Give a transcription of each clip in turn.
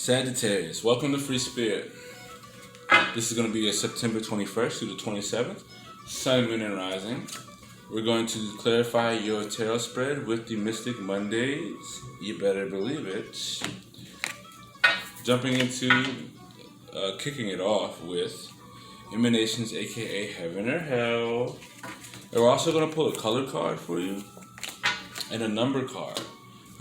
Sagittarius, welcome to Free Spirit. This is going to be a September 21st through the 27th, Sun, Moon, and Rising. We're going to clarify your tarot spread with the Mystic Mondays. You better believe it. Jumping into kicking it off with Emanations, aka Heaven or Hell. And we're also going to pull a color card for you and a number card.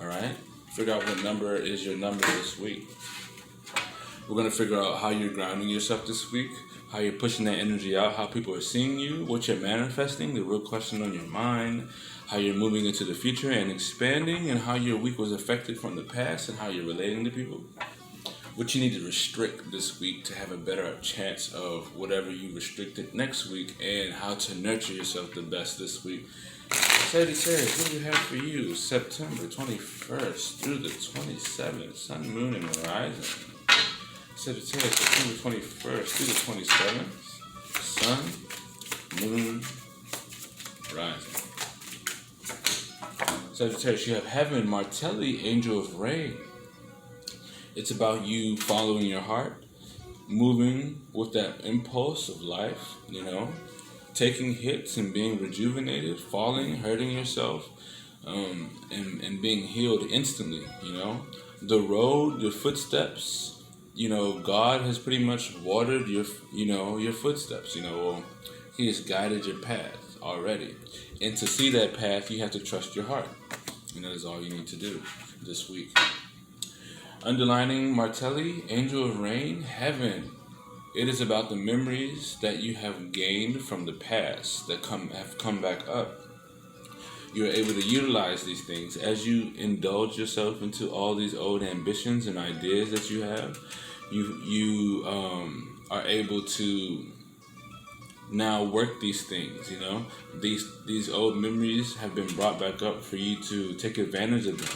Alright? Figure out what number is your number this week. We're going to figure out how you're grounding yourself this week, how you're pushing that energy out, how people are seeing you, what you're manifesting, the real question on your mind, how you're moving into the future and expanding, and how your week was affected from the past and how you're relating to people. What you need to restrict this week to have a better chance of whatever you restricted next week, and how to nurture yourself the best this week. Sagittarius, what do we have for you? September 21st through the 27th, Sun, Moon, and Rising. Sagittarius, September 21st through the 27th, Sun, Moon, Rising. Sagittarius, you have Heaven, Martelli, Angel of Rain. It's about you following your heart, moving with that impulse of life, taking hits and being rejuvenated, falling, hurting yourself, and being healed instantly, The road, your footsteps, God has pretty much watered your footsteps, He has guided your path already. And to see that path, you have to trust your heart. And that is all you need to do this week. Underlining Martelli, Angel of Rain, Heaven. It is about the memories that you have gained from the past that have come back up. You are able to utilize these things as you indulge yourself into all these old ambitions and ideas that you have. You are able to now work these things. These old memories have been brought back up for you to take advantage of them.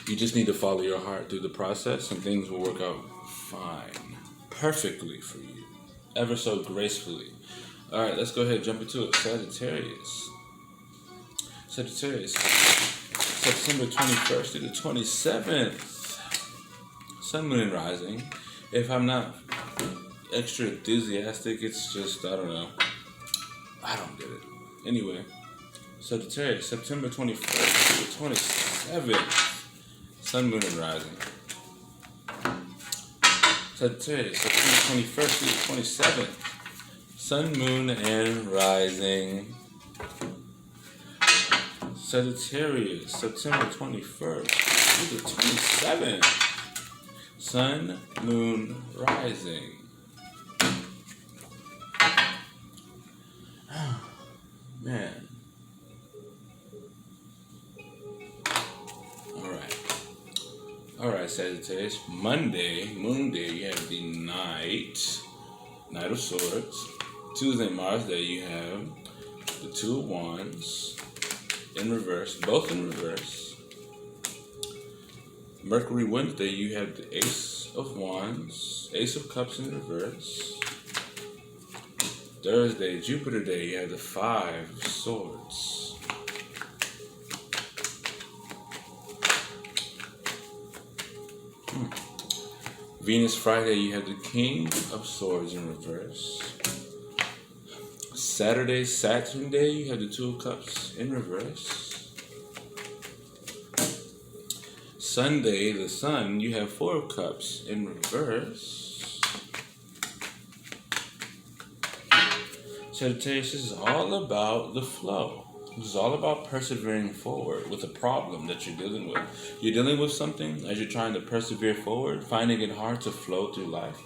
You just need to follow your heart through the process, and things will work out fine, perfectly for you, ever so gracefully. All right, let's go ahead and jump into it. Sagittarius, September 21st to the 27th, Sun, Moon, and Rising. If I'm not extra enthusiastic, it's just, I don't know. I don't get it. Anyway, Sagittarius, September 21st to the 27th, Sun, Moon, and Rising. Sagittarius, September 21st to the 27th, Sun, Moon, and Rising. Sagittarius, September 21st to the 27th, Sun, Moon, Rising. Man. Alright, Sagittarius. Monday, Moon Day, you have the Knight of Swords. Tuesday, Mars Day, you have the Two of Wands in reverse, both in reverse. Mercury, Wednesday, you have the Ace of Wands, Ace of Cups in reverse. Thursday, Jupiter Day, you have the Five of Swords. Venus, Friday, you have the King of Swords in reverse. Saturday, Saturn Day, you have the Two of Cups in reverse. Sunday, the Sun, you have Four of Cups in reverse. Sagittarius, this is all about the flow. This is all about persevering forward with a problem that you're dealing with. You're dealing with something as you're trying to persevere forward, finding it hard to flow through life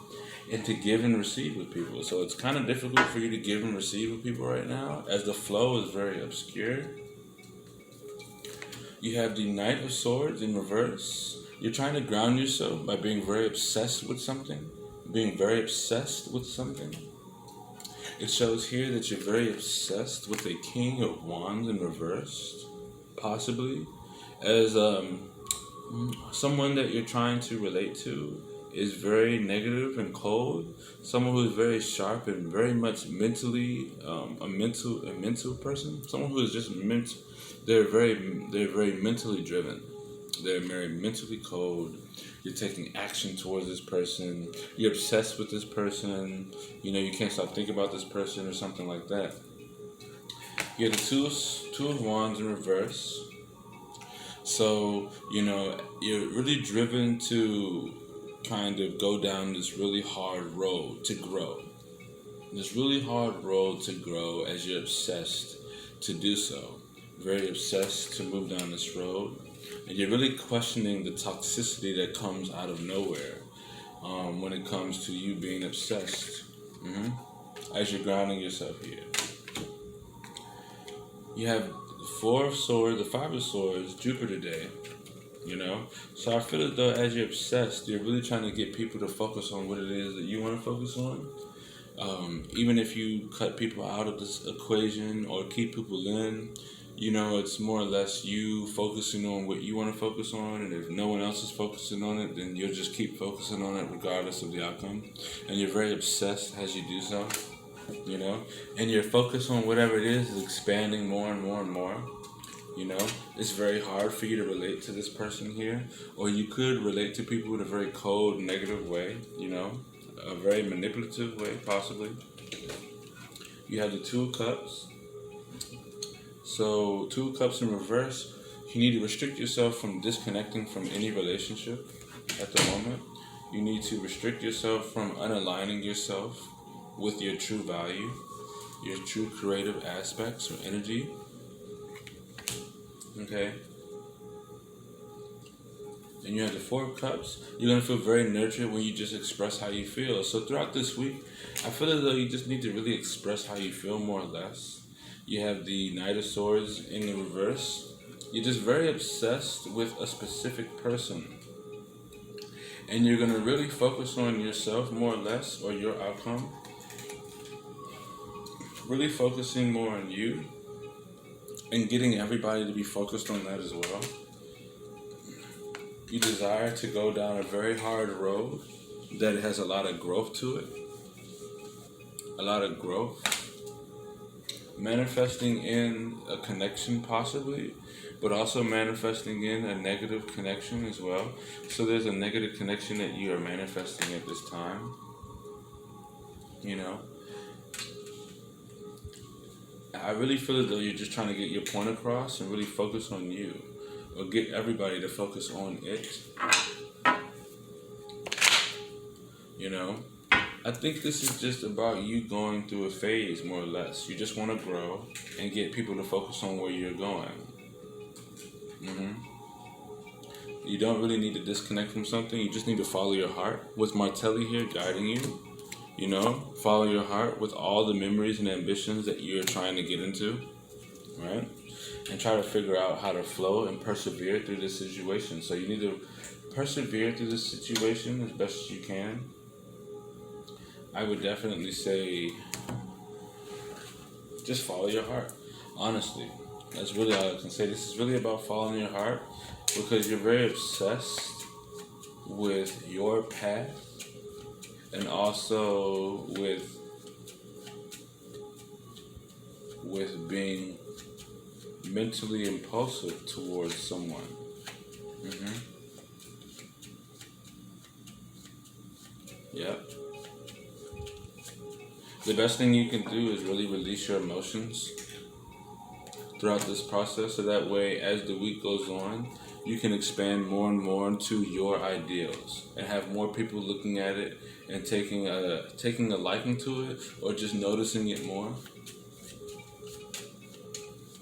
and to give and receive with people. So it's kind of difficult for you to give and receive with people right now, as the flow is very obscure. You have the Knight of Swords in reverse. You're trying to ground yourself by being very obsessed with something. It shows here that you're very obsessed with a King of Wands in reverse, possibly, as someone that you're trying to relate to is very negative and cold. Someone who is very sharp and very much mentally a mental person. Someone who is just they're very mentally driven. They're very mentally cold. You're taking action towards this person. You're obsessed with this person. You know, you can't stop thinking about this person or something like that. You have the two of Wands in reverse. So, you know, you're really driven to kind of go down this really hard road to grow. This really hard road to grow as you're obsessed to do so. Very obsessed to move down this road. And you're really questioning the toxicity that comes out of nowhere when it comes to you being obsessed. As you're grounding yourself here. You have the Four of Swords, the Five of Swords, Jupiter Day. You know? So I feel as though as you're obsessed, you're really trying to get people to focus on what it is that you want to focus on. Even if you cut people out of this equation or keep people in, you know, it's more or less you focusing on what you want to focus on, and if no one else is focusing on it, then you'll just keep focusing on it regardless of the outcome. And you're very obsessed as you do so, you know, and your focus on whatever it is expanding more and more and more. You know, it's very hard for you to relate to this person here, or you could relate to people in a very cold, negative way, you know, a very manipulative way, possibly. You have the Two of Cups. So, Two of Cups in reverse, you need to restrict yourself from disconnecting from any relationship at the moment. You need to restrict yourself from unaligning yourself with your true value, your true creative aspects or energy. Okay? And you have the Four of Cups. You're going to feel very nurtured when you just express how you feel. So throughout this week, I feel as though you just need to really express how you feel more or less. You have the Knight of Swords in the reverse. You're just very obsessed with a specific person. And you're going to really focus on yourself more or less, or your outcome. Really focusing more on you. And getting everybody to be focused on that as well. You desire to go down a very hard road that has a lot of growth to it. A lot of growth. Manifesting in a connection possibly, but also manifesting in a negative connection as well. So there's a negative connection that you are manifesting at this time. You know? I really feel as though you're just trying to get your point across and really focus on you. Or get everybody to focus on it. You know? I think this is just about you going through a phase, more or less. You just want to grow and get people to focus on where you're going. You don't really need to disconnect from something. You just need to follow your heart. With Martelli here guiding you, you know, follow your heart with all the memories and ambitions that you're trying to get into, right? And try to figure out how to flow and persevere through this situation. So you need to persevere through this situation as best as you can. I would definitely say just follow your heart. Honestly, that's really all I can say. This is really about following your heart because you're very obsessed with your path and also with being mentally impulsive towards someone. Yep. The best thing you can do is really release your emotions throughout this process, so that way as the week goes on, you can expand more and more into your ideals and have more people looking at it and taking a liking to it or just noticing it more.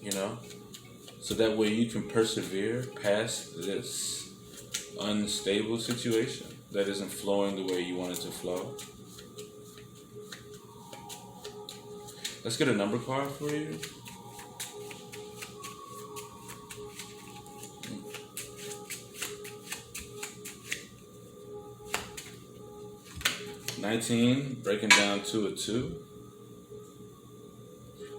You know? So that way you can persevere past this unstable situation that isn't flowing the way you want it to flow. Let's get a number card for you. $19, breaking down to a 2.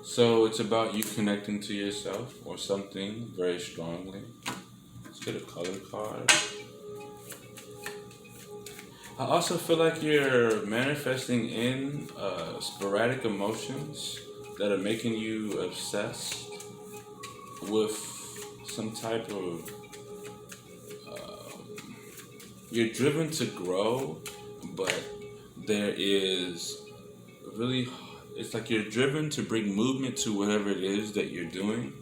So it's about you connecting to yourself or something very strongly. Let's get a color card. I also feel like you're manifesting in sporadic emotions that are making you obsessed with some type of you're driven to grow, but there is really, it's like you're driven to bring movement to whatever it is that you're doing,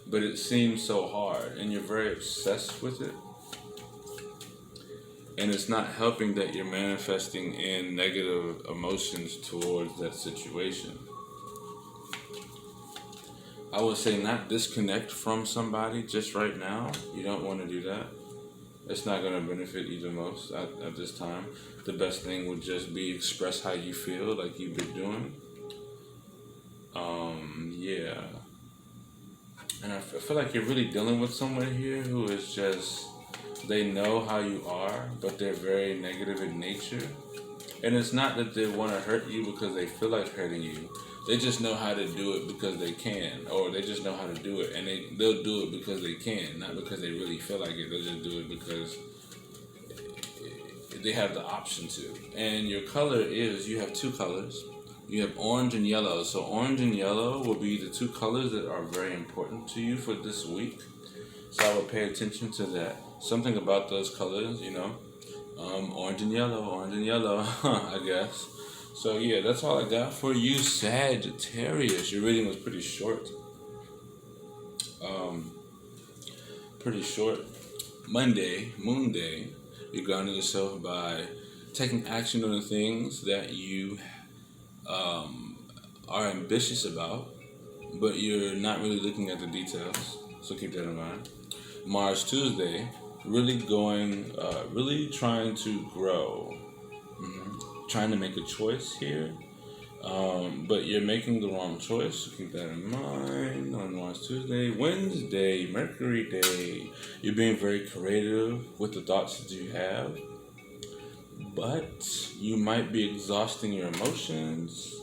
but it seems so hard and you're very obsessed with it. And it's not helping that you're manifesting in negative emotions towards that situation. I would say not disconnect from somebody just right now. You don't want to do that. It's not going to benefit you the most at this time. The best thing would just be express how you feel, like you've been doing. Yeah. And I feel like you're really dealing with someone here who is just, they know how you are, but they're very negative in nature. And it's not that they want to hurt you because they feel like hurting you. They just know how to do it because they can, or they just know how to do it, and they'll do it because they can, not because they really feel like it. They'll just do it because they have the option to. And your color is, you have two colors. You have orange and yellow. So orange and yellow will be the two colors that are very important to you for this week. So I would pay attention to that. Something about those colors, you know. Orange and yellow, I guess. So yeah, that's all I got for you, Sagittarius. Your reading was pretty short. Monday, Moon Day, you're grounding yourself by taking action on the things that you are ambitious about, but you're not really looking at the details. So keep that in mind. Mars Tuesday, really trying to grow, trying to make a choice here, but you're making the wrong choice. So keep that in mind on Mars Tuesday. Wednesday, Mercury Day, you're being very creative with the thoughts that you have, but you might be exhausting your emotions.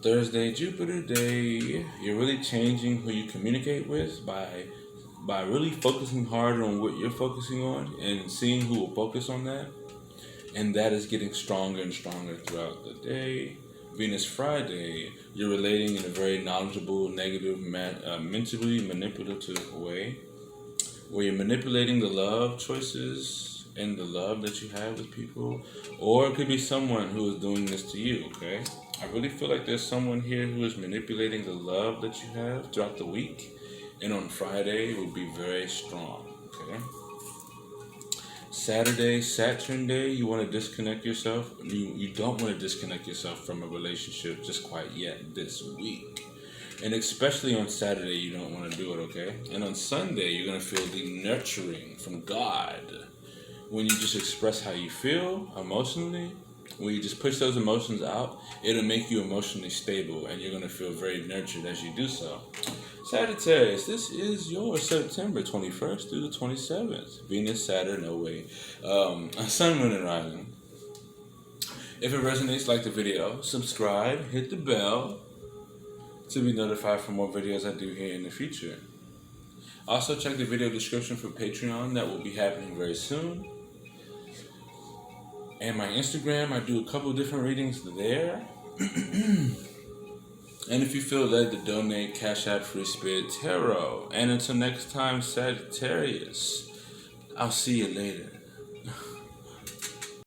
Thursday, Jupiter Day, you're really changing who you communicate with by really focusing hard on what you're focusing on and seeing who will focus on that. And that is getting stronger and stronger throughout the day. Venus Friday, you're relating in a very knowledgeable, negative, mentally manipulative way, where you're manipulating the love choices and the love that you have with people. Or it could be someone who is doing this to you, okay? I really feel like there's someone here who is manipulating the love that you have throughout the week. And on Friday, it will be very strong, okay? Saturday, Saturn Day, you want to disconnect yourself. You don't want to disconnect yourself from a relationship just quite yet this week. And especially on Saturday, you don't want to do it, okay? And on Sunday, you're going to feel the nurturing from God. When you just express how you feel emotionally, when you just push those emotions out, it'll make you emotionally stable, and you're going to feel very nurtured as you do so. Sagittarius, this is your September 21st through the 27th. Venus, Saturn, no way. Sun, Moon, and Rising. If it resonates, like the video, subscribe, hit the bell to be notified for more videos I do here in the future. Also, check the video description for Patreon. That will be happening very soon. And my Instagram, I do a couple different readings there. And if you feel led to donate, Cashapp Free.Spirit.Tarot. And until next time, Sagittarius, I'll see you later.